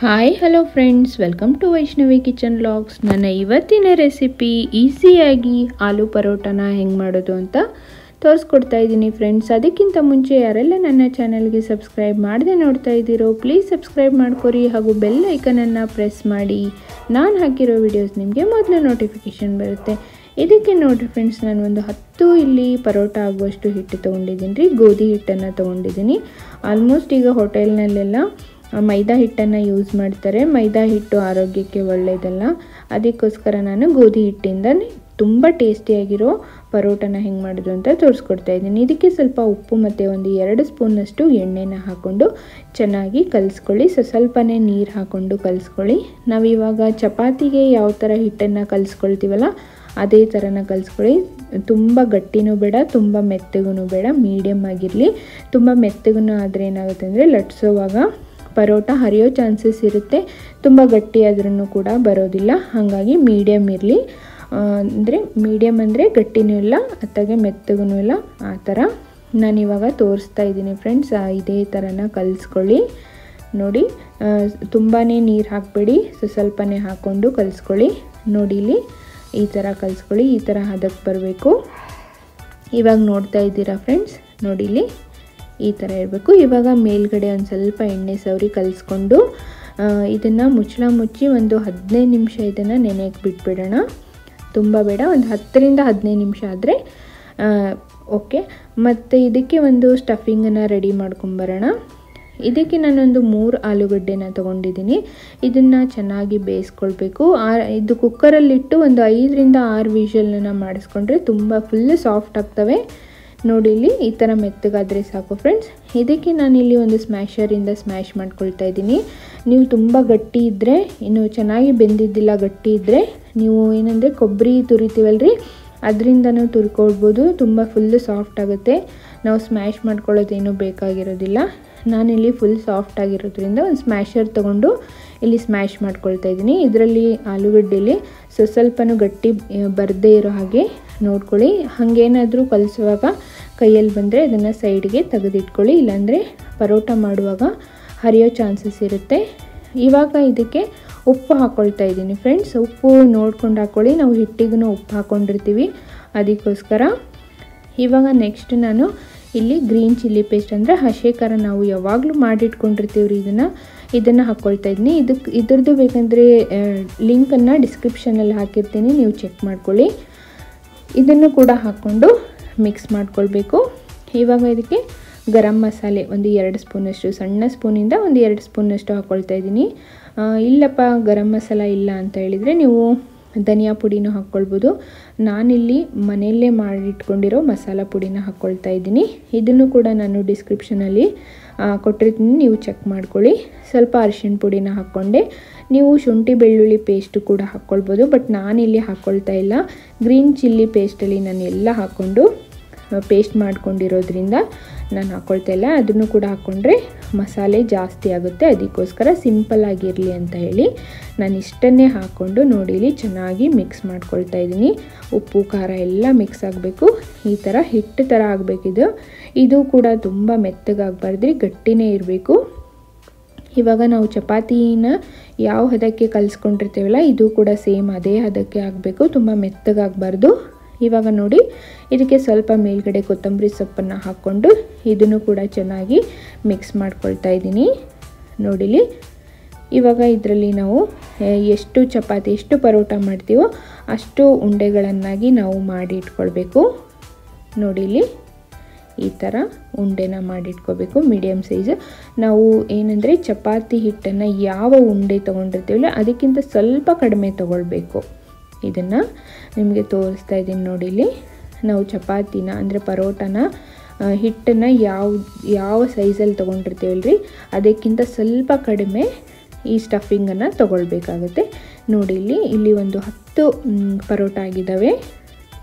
Hi hello friends, welcome to Vaishnavi kitchen vlogs. ನನ್ನ ಇವತ್ತಿನ recipe ಈಸಿಯಾಗಿ ಆಲೂ ಪರೋಟನ ಹೆಂಗೆ ಮಾಡೋದು ಅಂತ ತೋರಿಸ್ಕೊಡ್ತಾ ಇದ್ದೀನಿ ಫ್ರೆಂಡ್ಸ್. ಅದಕ್ಕಿಂತ ಮುಂಚೆ ಯಾರೆಲ್ಲ ನನ್ನ ಚಾನಲ್ಗೆ ಸಬ್ಸ್ಕ್ರೈಬ್ ಮಾಡದೆ ನೋಡ್ತಾ ಇದ್ದೀರೋ ಪ್ಲೀಸ್ ಸಬ್ಸ್ಕ್ರೈಬ್ ಮಾಡ್ಕೊರಿ ಹಾಗೂ ಬೆಲ್ ಐಕನನ್ನು ಪ್ರೆಸ್ ಮಾಡಿ. ನಾನು ಹಾಕಿರೋ ವಿಡಿಯೋಸ್ ನಿಮಗೆ ಮೊದಲು ನೋಟಿಫಿಕೇಷನ್ ಬರುತ್ತೆ. ಇದಕ್ಕೆ ನೋಡಿರಿ ಫ್ರೆಂಡ್ಸ್, ನಾನು ಒಂದು 10 ಇಲ್ಲಿ ಪರೋಟ ಆಗುವಷ್ಟು ಹಿಟ್ಟು ತೊಗೊಂಡಿದ್ದೀನಿ ರೀ. ಗೋಧಿ ಹಿಟ್ಟನ್ನು ತೊಗೊಂಡಿದ್ದೀನಿ. ಆಲ್ಮೋಸ್ಟ್ ಈಗ ಹೋಟೆಲ್ನಲ್ಲೆಲ್ಲ ಮೈದಾ ಹಿಟ್ಟನ್ನು ಯೂಸ್ ಮಾಡ್ತಾರೆ. ಮೈದಾ ಹಿಟ್ಟು ಆರೋಗ್ಯಕ್ಕೆ ಒಳ್ಳೆಯದಲ್ಲ. ಅದಕ್ಕೋಸ್ಕರ ನಾನು ಗೋಧಿ ಹಿಟ್ಟಿಂದ ತುಂಬ ಟೇಸ್ಟಿಯಾಗಿರೋ ಪರೋಟನ ಹೆಂಗೆ ಮಾಡೋದು ಅಂತ ತೋರಿಸ್ಕೊಡ್ತಾ ಇದ್ದೀನಿ. ಇದಕ್ಕೆ ಸ್ವಲ್ಪ ಉಪ್ಪು ಮತ್ತು ಒಂದು 2 ಸ್ಪೂನಷ್ಟು ಎಣ್ಣೆನ ಹಾಕ್ಕೊಂಡು ಚೆನ್ನಾಗಿ ಕಲಿಸ್ಕೊಳ್ಳಿ. ಸ್ವಲ್ಪನೇ ನೀರು ಹಾಕ್ಕೊಂಡು ಕಲಿಸ್ಕೊಳ್ಳಿ. ನಾವಿವಾಗ ಚಪಾತಿಗೆ ಯಾವ ಥರ ಹಿಟ್ಟನ್ನು ಕಲಿಸ್ಕೊಳ್ತೀವಲ್ಲ ಅದೇ ಥರನ ಕಲಿಸ್ಕೊಳ್ಳಿ. ತುಂಬ ಗಟ್ಟಿನೂ ಬೇಡ, ತುಂಬ ಮೆತ್ತಗೂ ಬೇಡ, ಮೀಡಿಯಮ್ ಆಗಿರಲಿ. ತುಂಬ ಮೆತ್ತಗೂ ಆದರೆ ಏನಾಗುತ್ತೆ ಅಂದರೆ ಲಟ್ಸೋವಾಗ ಪರೋಟ ಹರಿಯೋ ಚಾನ್ಸಸ್ ಇರುತ್ತೆ. ತುಂಬ ಗಟ್ಟಿಯಾದ್ರೂ ಕೂಡ ಬರೋದಿಲ್ಲ. ಹಾಗಾಗಿ ಮೀಡಿಯಮ್ ಇರಲಿ. ಅಂದರೆ ಮೀಡಿಯಮ್ ಅಂದರೆ ಗಟ್ಟಿನೂ ಇಲ್ಲ, ಅತ್ತಾಗೆ ಮೆತ್ತಗೂ ಇಲ್ಲ. ಆ ಥರ ನಾನಿವಾಗ ತೋರಿಸ್ತಾ ಇದ್ದೀನಿ ಫ್ರೆಂಡ್ಸ್. ಇದೇ ಥರನ ಕಲಿಸ್ಕೊಳ್ಳಿ. ನೋಡಿ, ತುಂಬಾ ನೀರು ಹಾಕಬೇಡಿ, ಸ್ವಲ್ಪನೇ ಹಾಕ್ಕೊಂಡು ಕಲಿಸ್ಕೊಳ್ಳಿ. ನೋಡಿ ಇಲ್ಲಿ ಈ ಥರ ಕಲಿಸ್ಕೊಳ್ಳಿ. ಈ ಥರ ಹದಕ್ಕೆ ಬರಬೇಕು. ಇವಾಗ ನೋಡ್ತಾ ಇದ್ದೀರಾ ಫ್ರೆಂಡ್ಸ್, ನೋಡಿ ಇಲ್ಲಿ ಈ ಥರ ಇರಬೇಕು. ಇವಾಗ ಮೇಲ್ಗಡೆ ಒಂದು ಸ್ವಲ್ಪ ಎಣ್ಣೆ ಸವರಿ ಕಲಿಸ್ಕೊಂಡು ಇದನ್ನು ಮುಚ್ಚಳ ಮುಚ್ಚಿ ಒಂದು 15 ನಿಮಿಷ ಇದನ್ನು ನೆನೆಯಕ್ಕೆ ಬಿಟ್ಬಿಡೋಣ. ತುಂಬ ಬೇಡ, ಒಂದು 10 ರಿಂದ 15 ನಿಮಿಷ ಆದರೆ ಓಕೆ. ಮತ್ತು ಇದಕ್ಕೆ ಒಂದು ಸ್ಟಫಿಂಗನ್ನು ರೆಡಿ ಮಾಡ್ಕೊಂಬರೋಣ. ಇದಕ್ಕೆ ನಾನೊಂದು 3 ಆಲೂಗಡ್ಡೆನ ತೊಗೊಂಡಿದ್ದೀನಿ. ಇದನ್ನು ಚೆನ್ನಾಗಿ ಬೇಯಿಸ್ಕೊಳ್ಬೇಕು. ಇದು ಕುಕ್ಕರಲ್ಲಿಟ್ಟು ಒಂದು 5 ರಿಂದ 6 ವಿಷಲನ್ನು ಮಾಡಿಸ್ಕೊಂಡ್ರೆ ತುಂಬ ಫುಲ್ ಸಾಫ್ಟ್ ಆಗ್ತವೆ. ನೋಡಿ ಇಲ್ಲಿ ಈ ಥರ ಮೆತ್ತಗಾದರೆ ಸಾಕು ಫ್ರೆಂಡ್ಸ್. ಇದಕ್ಕೆ ನಾನಿಲ್ಲಿ ಒಂದು ಸ್ಮ್ಯಾಶರಿಂದ ಸ್ಮ್ಯಾಶ್ ಮಾಡ್ಕೊಳ್ತಾ ಇದ್ದೀನಿ. ನೀವು ತುಂಬ ಗಟ್ಟಿ ಇದ್ದರೆ, ಇನ್ನು ಚೆನ್ನಾಗಿ ಬೆಂದಿದ್ದಿಲ್ಲ ಗಟ್ಟಿ ಇದ್ದರೆ ನೀವು ಏನಂದರೆ ಕೊಬ್ಬರಿ ತುರಿತೀವಲ್ರಿ ಅದರಿಂದನೂ ತುರ್ಕೊಳ್ಬೋದು. ತುಂಬ ಫುಲ್ಲು ಸಾಫ್ಟ್ ಆಗುತ್ತೆ. ನಾವು ಸ್ಮ್ಯಾಶ್ ಮಾಡ್ಕೊಳ್ಳೋದೇನೂ ಬೇಕಾಗಿರೋದಿಲ್ಲ. ನಾನಿಲ್ಲಿ ಫುಲ್ ಸಾಫ್ಟ್ ಆಗಿರೋದ್ರಿಂದ ಒಂದು ಸ್ಮ್ಯಾಶರ್ ತೊಗೊಂಡು ಇಲ್ಲಿ ಸ್ಮ್ಯಾಶ್ ಮಾಡ್ಕೊಳ್ತಾ ಇದ್ದೀನಿ. ಇದರಲ್ಲಿ ಆಲೂಗಡ್ಡೆಯಲ್ಲಿ ಸ್ವಲ್ಪನೂ ಗಟ್ಟಿ ಬರದೇ ಇರೋ ಹಾಗೆ ನೋಡ್ಕೊಳ್ಳಿ. ಹಾಗೇನಾದರೂ ಕಲಿಸುವಾಗ ಕೈಯಲ್ಲಿ ಬಂದರೆ ಅದನ್ನು ಸೈಡ್ಗೆ ತೆಗೆದಿಟ್ಕೊಳ್ಳಿ, ಇಲ್ಲಾಂದರೆ ಪರೋಟ ಮಾಡುವಾಗ ಹರಿಯೋ ಚಾನ್ಸಸ್ ಇರುತ್ತೆ. ಇವಾಗ ಇದಕ್ಕೆ ಉಪ್ಪು ಹಾಕ್ಕೊಳ್ತಾ ಇದ್ದೀನಿ ಫ್ರೆಂಡ್ಸ್. ಉಪ್ಪು ನೋಡ್ಕೊಂಡು ಹಾಕ್ಕೊಳ್ಳಿ. ನಾವು ಹಿಟ್ಟಿಗೂ ಉಪ್ಪು ಹಾಕ್ಕೊಂಡಿರ್ತೀವಿ, ಅದಕ್ಕೋಸ್ಕರ. ಇವಾಗ ನೆಕ್ಸ್ಟ್ ನಾನು ಇಲ್ಲಿ ಗ್ರೀನ್ ಚಿಲ್ಲಿ ಪೇಸ್ಟ್ ಅಂದರೆ ಹಸಿ ಖಾರ ನಾವು ಯಾವಾಗಲೂ ಮಾಡಿಟ್ಕೊಂಡಿರ್ತೀವಿ ರೀ, ಇದನ್ನು ಹಾಕ್ಕೊಳ್ತಾ ಇದ್ದೀನಿ. ಇದ್ರದ್ದು ಬೇಕಂದರೆ ಲಿಂಕನ್ನು ಡಿಸ್ಕ್ರಿಪ್ಷನಲ್ಲಿ ಹಾಕಿರ್ತೀನಿ, ನೀವು ಚೆಕ್ ಮಾಡ್ಕೊಳ್ಳಿ. ಇದನ್ನು ಕೂಡ ಹಾಕ್ಕೊಂಡು ಮಿಕ್ಸ್ ಮಾಡ್ಕೊಳ್ಬೇಕು. ಇವಾಗ ಇದಕ್ಕೆ ಗರಂ ಮಸಾಲೆ ಒಂದು 2 ಸ್ಪೂನಷ್ಟು, ಸಣ್ಣ ಸ್ಪೂನಿಂದ ಒಂದು 2 ಸ್ಪೂನಷ್ಟು ಹಾಕ್ಕೊಳ್ತಾ ಇದ್ದೀನಿ. ಇಲ್ಲಪ್ಪ ಗರಂ ಮಸಾಲ ಇಲ್ಲ ಅಂತ ಹೇಳಿದರೆ ನೀವು ಧನಿಯಾ ಪುಡಿನೂ ಹಾಕ್ಕೊಳ್ಬೋದು. ನಾನಿಲ್ಲಿ ಮನೆಯಲ್ಲೇ ಮಾಡಿಟ್ಕೊಂಡಿರೋ ಮಸಾಲ ಪುಡಿನ ಹಾಕ್ಕೊಳ್ತಾ ಇದ್ದೀನಿ. ಇದನ್ನು ಕೂಡ ನಾನು ಡಿಸ್ಕ್ರಿಪ್ಷನಲ್ಲಿ ಕೊಟ್ಟಿರ್ತೀನಿ, ನೀವು ಚೆಕ್ ಮಾಡ್ಕೊಳ್ಳಿ. ಸ್ವಲ್ಪ ಅರಿಶಿಣ ಪುಡಿನ ಹಾಕ್ಕೊಂಡೆ. ನೀವು ಶುಂಠಿ ಬೆಳ್ಳುಳ್ಳಿ ಪೇಸ್ಟು ಕೂಡ ಹಾಕ್ಕೊಳ್ಬೋದು, ಬಟ್ ನಾನಿಲ್ಲಿ ಹಾಕ್ಕೊಳ್ತಾ ಇಲ್ಲ. ಗ್ರೀನ್ ಚಿಲ್ಲಿ ಪೇಸ್ಟಲ್ಲಿ ನಾನು ಎಲ್ಲ ಹಾಕ್ಕೊಂಡು ಪೇಸ್ಟ್ ಮಾಡ್ಕೊಂಡಿರೋದ್ರಿಂದ ನಾನು ಹಾಕ್ಕೊಳ್ತಾ ಇಲ್ಲ. ಅದನ್ನು ಕೂಡ ಹಾಕ್ಕೊಂಡ್ರೆ ಮಸಾಲೆ ಜಾಸ್ತಿ ಆಗುತ್ತೆ, ಅದಕ್ಕೋಸ್ಕರ ಸಿಂಪಲ್ ಆಗಿರಲಿ ಅಂತ ಹೇಳಿ ನಾನು ಇಷ್ಟನ್ನೇ ಹಾಕ್ಕೊಂಡು ನೋಡಿಲಿ ಚೆನ್ನಾಗಿ ಮಿಕ್ಸ್ ಮಾಡ್ಕೊಳ್ತಾ ಇದ್ದೀನಿ. ಉಪ್ಪು ಖಾರ ಎಲ್ಲ ಮಿಕ್ಸ್ ಆಗಬೇಕು. ಈ ಥರ ಹಿಟ್ಟು ಥರ ಆಗಬೇಕಿದು. ಇದು ಕೂಡ ತುಂಬ ಮೆತ್ತಗಾಗಬಾರ್ದು, ಗಟ್ಟಿನೇ ಇರಬೇಕು. ಇವಾಗ ನಾವು ಚಪಾತಿನ ಯಾವ ಹದಕ್ಕೆ ಕಲಿಸ್ಕೊಂಡಿರ್ತೀವಲ್ಲ ಇದು ಕೂಡ ಸೇಮ್ ಅದೇ ಹದಕ್ಕೆ ಆಗಬೇಕು, ತುಂಬ ಮೆತ್ತಗಾಗಬಾರ್ದು. ಇವಾಗ ನೋಡಿ ಇದಕ್ಕೆ ಸ್ವಲ್ಪ ಮೇಲ್ಗಡೆ ಕೊತ್ತಂಬರಿ ಸೊಪ್ಪನ್ನು ಹಾಕ್ಕೊಂಡು ಇದನ್ನು ಕೂಡ ಚೆನ್ನಾಗಿ ಮಿಕ್ಸ್ ಮಾಡ್ಕೊಳ್ತಾ ಇದ್ದೀನಿ. ನೋಡಿಲಿ ಇವಾಗ ಇದರಲ್ಲಿ ನಾವು ಎಷ್ಟು ಪರೋಟ ಮಾಡ್ತೀವೋ ಅಷ್ಟು ಉಂಡೆಗಳನ್ನಾಗಿ ನಾವು ಮಾಡಿ ಇಟ್ಕೊಳ್ಬೇಕು. ನೋಡಿಲಿ ಈ ಥರ ಉಂಡೆನ ಮಾಡಿಟ್ಕೋಬೇಕು, ಮೀಡಿಯಮ್ ಸೈಜ್. ನಾವು ಏನಂದರೆ ಚಪಾತಿ ಹಿಟ್ಟನ್ನು ಯಾವ ಉಂಡೆ ತೊಗೊಂಡಿರ್ತೀವಲ್ಲ ಅದಕ್ಕಿಂತ ಸ್ವಲ್ಪ ಕಡಿಮೆ ತೊಗೊಳ್ಬೇಕು. ಇದನ್ನು ನಿಮಗೆ ತೋರಿಸ್ತಾ ಇದ್ದೀನಿ ನೋಡಿಲಿ. ನಾವು ಚಪಾತಿನ ಅಂದರೆ ಪರೋಟನ ಹಿಟ್ಟನ್ನು ಯಾವ ಸೈಜಲ್ಲಿ ತೊಗೊಂಡಿರ್ತೀವಲ್ರಿ ಅದಕ್ಕಿಂತ ಸ್ವಲ್ಪ ಕಡಿಮೆ ಈ ಸ್ಟಫಿಂಗನ್ನು ತೊಗೊಳ್ಬೇಕಾಗುತ್ತೆ. ನೋಡಿ ಇಲ್ಲಿ ಒಂದು 10 ಪರೋಟ ಆಗಿದ್ದಾವೆ.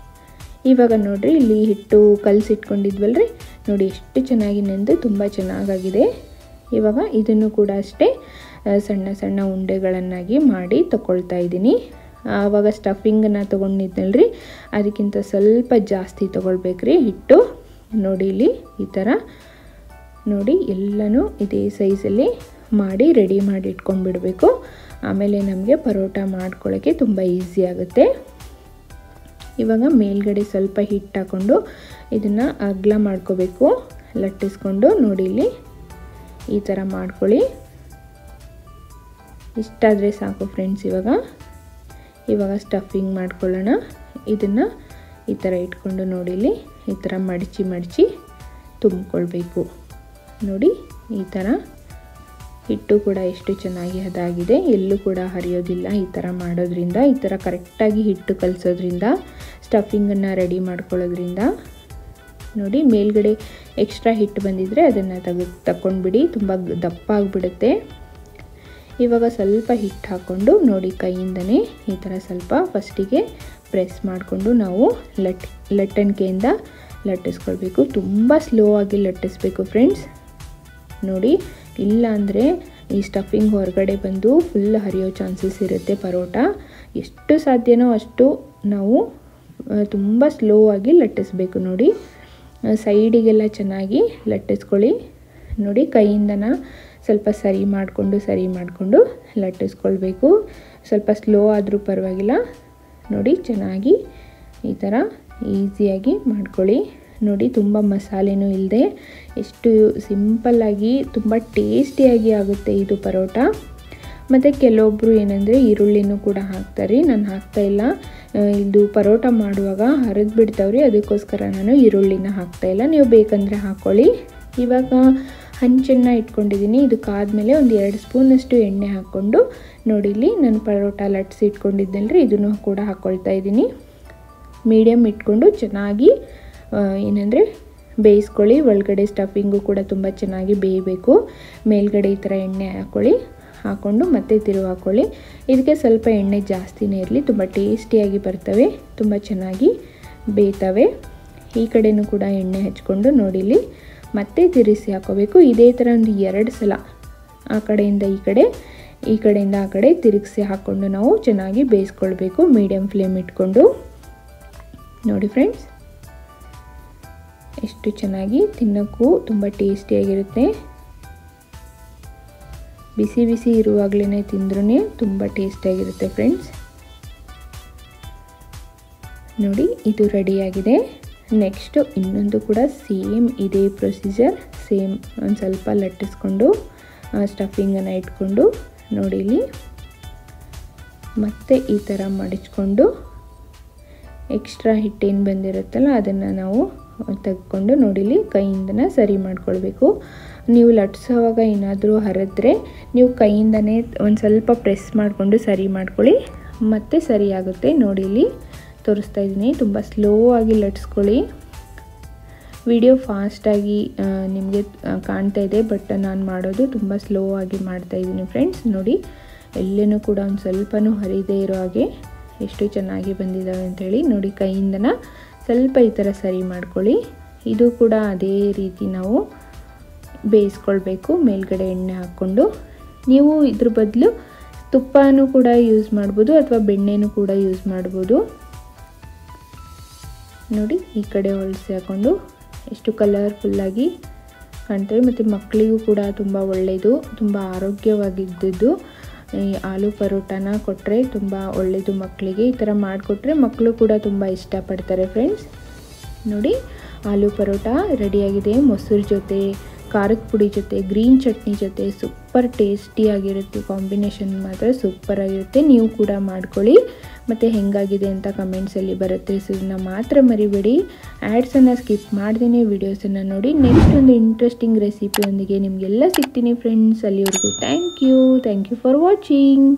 ಇವಾಗ ನೋಡಿರಿ ಇಲ್ಲಿ ಹಿಟ್ಟು ಕಲಸಿಟ್ಕೊಂಡಿದ್ವಲ್ರಿ, ನೋಡಿ ಎಷ್ಟು ಚೆನ್ನಾಗಿ ನೆಂದು ತುಂಬ ಚೆನ್ನಾಗಾಗಿದೆ. ಇವಾಗ ಇದನ್ನು ಕೂಡ ಅಷ್ಟೇ ಸಣ್ಣ ಸಣ್ಣ ಉಂಡೆಗಳನ್ನಾಗಿ ಮಾಡಿ ತಗೊಳ್ತಾ ಇದ್ದೀನಿ. ಆವಾಗ ಸ್ಟಫಿಂಗನ್ನು ತೊಗೊಂಡಿದ್ನಲ್ರಿ ಅದಕ್ಕಿಂತ ಸ್ವಲ್ಪ ಜಾಸ್ತಿ ತೊಗೊಳ್ಬೇಕ್ರಿ ಹಿಟ್ಟು. ನೋಡಿ ಇಲ್ಲಿ ಈ ಥರ ನೋಡಿ ಎಲ್ಲನೂ ಇದೇ ಸೈಜಲ್ಲಿ ಮಾಡಿ ರೆಡಿ ಮಾಡಿ ಇಟ್ಕೊಂಡ್ಬಿಡಬೇಕು. ಆಮೇಲೆ ನಮಗೆ ಪರೋಟ ಮಾಡ್ಕೊಳ್ಳೋಕ್ಕೆ ತುಂಬ ಈಸಿ ಆಗುತ್ತೆ. ಇವಾಗ ಮೇಲ್ಗಡೆ ಸ್ವಲ್ಪ ಹಿಟ್ಟು ಹಾಕ್ಕೊಂಡು ಇದನ್ನು ಅಗಲ ಮಾಡ್ಕೋಬೇಕು. ಲಟ್ಟಿಸ್ಕೊಂಡು ನೋಡಿ ಇಲ್ಲಿ ಈ ಥರ ಮಾಡ್ಕೊಳ್ಳಿ. ಇಷ್ಟಾದರೆ ಸಾಕು ಫ್ರೆಂಡ್ಸ್. ಇವಾಗ ಸ್ಟಫಿಂಗ್ ಮಾಡ್ಕೊಳ್ಳೋಣ. ಇದನ್ನು ಈ ಥರ ಇಟ್ಕೊಂಡು ನೋಡಿ ಇಲ್ಲಿ ಈ ಥರ ಮಡಚಿ ತುಂಬಿಕೊಳ್ಬೇಕು. ನೋಡಿ ಈ ಥರ ಹಿಟ್ಟು ಕೂಡ ಎಷ್ಟು ಚೆನ್ನಾಗಿ ಅದಾಗಿದೆ, ಎಲ್ಲೂ ಕೂಡ ಹರಿಯೋದಿಲ್ಲ. ಈ ಥರ ಮಾಡೋದ್ರಿಂದ, ಈ ಥರ ಕರೆಕ್ಟಾಗಿ ಹಿಟ್ಟು ಕಲಿಸೋದ್ರಿಂದ, ಸ್ಟಫಿಂಗನ್ನು ರೆಡಿ ಮಾಡ್ಕೊಳ್ಳೋದ್ರಿಂದ ನೋಡಿ ಮೇಲ್ಗಡೆ ಎಕ್ಸ್ಟ್ರಾ ಹಿಟ್ಟು ಬಂದಿದ್ದರೆ ಅದನ್ನು ತಗೊಂಡ್ಬಿಡಿ, ತುಂಬ ದಪ್ಪ ಆಗಿಬಿಡುತ್ತೆ. ಇವಾಗ ಸ್ವಲ್ಪ ಹಿಟ್ಟು ಹಾಕ್ಕೊಂಡು ನೋಡಿ ಕೈಯಿಂದನೇ ಈ ಥರ ಸ್ವಲ್ಪ ಫಸ್ಟಿಗೆ ಪ್ರೆಸ್ ಮಾಡಿಕೊಂಡು ನಾವು ಲಟ್ಟಣಿಕೆಯಿಂದ ಲಟ್ಟಿಸ್ಕೊಳ್ಬೇಕು. ತುಂಬ ಸ್ಲೋ ಆಗಿ ಲಟ್ಟಿಸ್ಬೇಕು ಫ್ರೆಂಡ್ಸ್. ನೋಡಿ ಇಲ್ಲ ಅಂದರೆ ಈ ಸ್ಟಫಿಂಗ್ ಹೊರಗಡೆ ಬಂದು ಫುಲ್ ಹರಿಯೋ ಚಾನ್ಸಸ್ ಇರುತ್ತೆ ಪರೋಟ. ಎಷ್ಟು ಸಾಧ್ಯನೋ ಅಷ್ಟು ನಾವು ತುಂಬ ಸ್ಲೋ ಆಗಿ ಲಟ್ಟಿಸ್ಬೇಕು. ನೋಡಿ ಸೈಡಿಗೆಲ್ಲ ಚೆನ್ನಾಗಿ ಲಟ್ಟಿಸ್ಕೊಳ್ಳಿ. ನೋಡಿ ಕೈಯಿಂದನ ಸ್ವಲ್ಪ ಸರಿ ಮಾಡಿಕೊಂಡು ಲಟ್ಟಿಸ್ಕೊಳ್ಬೇಕು. ಸ್ವಲ್ಪ ಸ್ಲೋ ಆದರೂ ಪರವಾಗಿಲ್ಲ. ನೋಡಿ ಚೆನ್ನಾಗಿ ಈ ಥರ ಈಸಿಯಾಗಿ ಮಾಡ್ಕೊಳ್ಳಿ. ನೋಡಿ ತುಂಬ ಮಸಾಲೆನೂ ಇಲ್ಲದೆ ಎಷ್ಟು ಸಿಂಪಲ್ಲಾಗಿ ತುಂಬ ಟೇಸ್ಟಿಯಾಗಿ ಆಗುತ್ತೆ ಇದು ಪರೋಟ. ಮತ್ತು ಕೆಲವೊಬ್ಬರು ಏನಂದರೆ ಈರುಳ್ಳಿನೂ ಕೂಡ ಹಾಕ್ತಾರೆ, ನಾನು ಹಾಕ್ತಾಯಿಲ್ಲ. ಇದು ಪರೋಟ ಮಾಡುವಾಗ ಹರಿದು ಬಿಡ್ತಾವ್ರಿ, ಅದಕ್ಕೋಸ್ಕರ ನಾನು ಈರುಳ್ಳಿನ ಹಾಕ್ತಾಯಿಲ್ಲ. ನೀವು ಬೇಕಂದರೆ ಹಾಕ್ಕೊಳ್ಳಿ. ಇವಾಗ ಹಂಚನ್ನು ಇಟ್ಕೊಂಡಿದ್ದೀನಿ. ಇದಕ್ಕಾದಮೇಲೆ ಒಂದು 2 ಸ್ಪೂನಷ್ಟು ಎಣ್ಣೆ ಹಾಕ್ಕೊಂಡು ನೋಡಿ ಇಲ್ಲಿ ನಾನು ಪರೋಟ ಲಟ್ಟಿಸಿ ಇಟ್ಕೊಂಡಿದ್ದೆನಲ್ರಿ ಇದನ್ನು ಕೂಡ ಹಾಕ್ಕೊಳ್ತಾ ಇದ್ದೀನಿ. ಮೀಡಿಯಮ್ ಇಟ್ಕೊಂಡು ಚೆನ್ನಾಗಿ ಏನಂದರೆ ಬೇಯಿಸ್ಕೊಳ್ಳಿ. ಒಳಗಡೆ ಸ್ಟಫಿಂಗು ಕೂಡ ತುಂಬ ಚೆನ್ನಾಗಿ ಬೇಯಬೇಕು. ಮೇಲ್ಗಡೆ ಈ ಥರ ಎಣ್ಣೆ ಹಾಕ್ಕೊಂಡು ಮತ್ತೆ ತಿರುವು ಹಾಕ್ಕೊಳ್ಳಿ. ಇದಕ್ಕೆ ಸ್ವಲ್ಪ ಎಣ್ಣೆ ಜಾಸ್ತಿನೇ ಇರಲಿ, ತುಂಬ ಟೇಸ್ಟಿಯಾಗಿ ಬರ್ತವೆ, ತುಂಬ ಚೆನ್ನಾಗಿ ಬೇಯ್ತವೆ. ಈ ಕಡೆಯೂ ಕೂಡ ಎಣ್ಣೆ ಹಚ್ಕೊಂಡು ನೋಡಿಲಿ ಮತ್ತೆ ತಿರುಗಿಸಿ ಹಾಕೋಬೇಕು. ಇದೇ ಥರ ಒಂದು 2 ಸಲ ಆ ಕಡೆಯಿಂದ ಈ ಕಡೆಯಿಂದ ಆ ಕಡೆ ತಿರುಗಿಸಿ ಹಾಕ್ಕೊಂಡು ನಾವು ಚೆನ್ನಾಗಿ ಬೇಯಿಸ್ಕೊಳ್ಬೇಕು ಮೀಡಿಯಮ್ ಫ್ಲೇಮ್ ಇಟ್ಕೊಂಡು. ನೋಡಿ ಫ್ರೆಂಡ್ಸ್ ಎಷ್ಟು ಚೆನ್ನಾಗಿ ತಿನ್ನೋಕ್ಕೂ ತುಂಬ ಟೇಸ್ಟಿಯಾಗಿರುತ್ತೆ. ಬಿಸಿ ಬಿಸಿ ಇರುವಾಗಲೇ ತಿಂದ್ರೂ ತುಂಬ ಟೇಸ್ಟಿಯಾಗಿರುತ್ತೆ ಫ್ರೆಂಡ್ಸ್. ನೋಡಿ ಇದು ರೆಡಿಯಾಗಿದೆ. ನೆಕ್ಸ್ಟು ಇನ್ನೊಂದು ಕೂಡ ಸೇಮ್ ಇದೇ ಪ್ರೊಸೀಜರ್. ಸೇಮ್ ಒಂದು ಸ್ವಲ್ಪ ಲಟ್ಟಿಸ್ಕೊಂಡು ಸ್ಟಫಿಂಗನ್ನು ಇಟ್ಕೊಂಡು ನೋಡಿ ಇಲ್ಲಿ ಮತ್ತೆ ಈ ಥರ ಮಡಚ್ಕೊಂಡು ಎಕ್ಸ್ಟ್ರಾ ಹಿಟ್ಟೇನು ಬಂದಿರುತ್ತಲ್ಲ ಅದನ್ನು ನಾವು ತೆಗೆದುಕೊಂಡು ನೋಡಿಲಿ ಕೈಯಿಂದನೇ ಸರಿ ಮಾಡ್ಕೊಳ್ಬೇಕು. ನೀವು ಲಟ್ಟಿಸೋವಾಗ ಏನಾದರೂ ಹರಿದ್ರೆ ನೀವು ಕೈಯಿಂದನೇ ಒಂದು ಸ್ವಲ್ಪ ಪ್ರೆಸ್ ಮಾಡಿಕೊಂಡು ಸರಿ ಮಾಡ್ಕೊಳ್ಳಿ, ಮತ್ತೆ ಸರಿಯಾಗುತ್ತೆ. ನೋಡಿಲಿ ತೋರಿಸ್ತಾ ಇದ್ದೀನಿ, ತುಂಬ ಸ್ಲೋ ಆಗಿ ಲಟ್ಟಿಸ್ಕೊಳ್ಳಿ. ವಿಡಿಯೋ ಫಾಸ್ಟಾಗಿ ನಿಮಗೆ ಕಾಣ್ತಾ ಇದೆ, ಬಟ್ ನಾನು ಮಾಡೋದು ತುಂಬ ಸ್ಲೋ ಆಗಿ ಮಾಡ್ತಾಯಿದ್ದೀನಿ ಫ್ರೆಂಡ್ಸ್. ನೋಡಿ ಎಲ್ಲನೂ ಕೂಡ ಒಂದು ಸ್ವಲ್ಪನೂ ಹರಿದೇ ಇರೋ ಹಾಗೆ ಎಷ್ಟು ಚೆನ್ನಾಗಿ ಬಂದಿದ್ದಾವೆ ಅಂಥೇಳಿ. ನೋಡಿ ಕೈಯಿಂದನ ಸ್ವಲ್ಪ ಈ ಥರ ಸರಿ ಮಾಡ್ಕೊಳ್ಳಿ. ಇದು ಕೂಡ ಅದೇ ರೀತಿ ನಾವು ಬೇಯಿಸ್ಕೊಳ್ಬೇಕು ಮೇಲ್ಗಡೆ ಎಣ್ಣೆ ಹಾಕ್ಕೊಂಡು. ನೀವು ಇದ್ರ ಬದಲು ತುಪ್ಪನೂ ಕೂಡ ಯೂಸ್ ಮಾಡ್ಬೋದು ಅಥವಾ ಬೆಣ್ಣೆನೂ ಕೂಡ ಯೂಸ್ ಮಾಡ್ಬೋದು. ನೋಡಿ ಈ ಕಡೆ ಹೊಲಿಸಿ ಹಾಕ್ಕೊಂಡು ಎಷ್ಟು ಕಲರ್ಫುಲ್ಲಾಗಿ ಕಾಣ್ತೇವೆ. ಮತ್ತು ಮಕ್ಕಳಿಗೂ ಕೂಡ ತುಂಬ ಒಳ್ಳೆಯದು, ತುಂಬ ಆರೋಗ್ಯವಾಗಿದ್ದು. ಈ ಆಲೂ ಪರೋಟನ ಕೊಟ್ಟರೆ ತುಂಬ ಒಳ್ಳೆಯದು ಮಕ್ಕಳಿಗೆ. ಈ ಥರ ಮಾಡಿಕೊಟ್ರೆ ಮಕ್ಕಳು ಕೂಡ ತುಂಬ ಇಷ್ಟಪಡ್ತಾರೆ ಫ್ರೆಂಡ್ಸ್. ನೋಡಿ ಆಲೂ ಪರೋಟ ರೆಡಿಯಾಗಿದೆ. ಮೊಸರು ಜೊತೆ, ಖಾರದ ಪುಡಿ ಜೊತೆ, ಗ್ರೀನ್ ಚಟ್ನಿ ಜೊತೆ ಸೂಪರ್ ಟೇಸ್ಟಿಯಾಗಿರುತ್ತೆ. ಕಾಂಬಿನೇಷನ್ ಮಾತ್ರ ಸೂಪರಾಗಿರುತ್ತೆ. ನೀವು ಕೂಡ ಮಾಡ್ಕೊಳ್ಳಿ. ಮತ್ತು ಹೆಂಗಾಗಿದೆ ಅಂತ ಕಮೆಂಟ್ಸಲ್ಲಿ ಬರುತ್ತೆ. ಸೊ ಇದನ್ನು ಮಾತ್ರ ಮರಿಬೇಡಿ. ಆ್ಯಡ್ಸನ್ನು ಸ್ಕಿಪ್ ಮಾಡ್ದೇ ವೀಡಿಯೋಸನ್ನು ನೋಡಿ. ನೆಕ್ಸ್ಟ್ ಒಂದು ಇಂಟ್ರೆಸ್ಟಿಂಗ್ ರೆಸಿಪಿಯೊಂದಿಗೆ ನಿಮಗೆಲ್ಲ ಸಿಗ್ತೀನಿ ಫ್ರೆಂಡ್ಸ್. ಅಲ್ಲಿವರೆಗೂ ಥ್ಯಾಂಕ್ ಯು ಫಾರ್ ವಾಚಿಂಗ್.